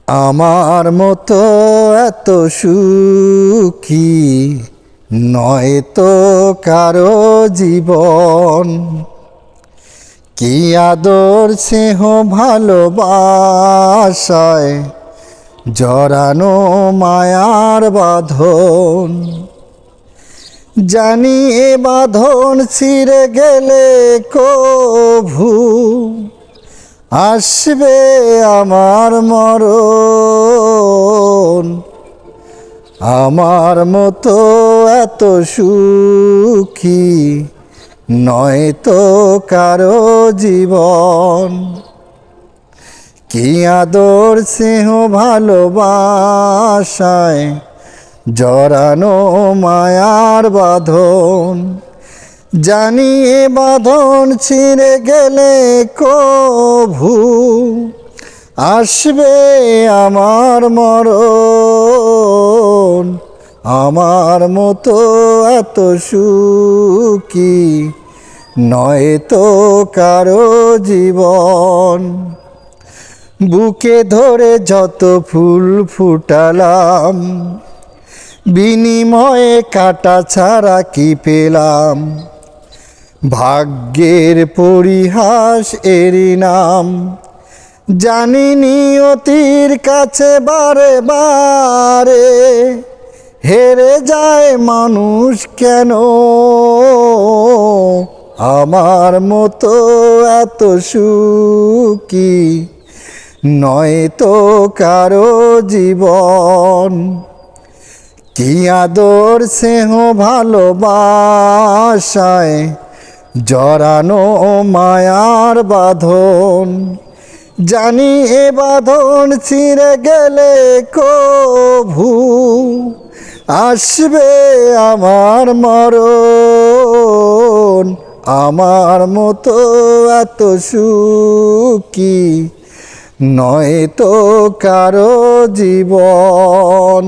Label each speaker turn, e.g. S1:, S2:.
S1: আমার মতো এত সুখী নয় তো কারো জীবন। কি আদর স্নেহ ভালোবাসায় জড়ানো মায়ার বাঁধন। জানি এ বাঁধন ছিঁড়ে গেলে কভু আসবে আমার মরণ। আমার মতো এত সুখী নয় তো কারো জীবন। কি আদর স্নেহ ভালোবাসায় জড়ানো মায়ার বাঁধন। জানি এ বাঁধন ছিঁড়ে গেলে কভু আসবে আমার মরণ। আমার মতো এত সুখী নয় তো কারো জীবন। বুকে ধরে যত ফুল ফুটালাম, বিনিময়ে কাটা ছাড়া কি পেলাম? ভাগ্যের পরিহাস এরই নাম। জানি নিয়তির কাছে বারে বারে হেরে যায় মানুষ কেন? আমার মতো এত সুখী নয় তো কারো জীবন। কি আদর স্নেহ ভালোবাসায় জড়ানো মায়ার বাঁধন। জানি এ বাঁধন ছিঁড়ে গেলে কভু আসবে আমার মরণ। আমার মতো এত সুখী নয় তো কারো জীবন।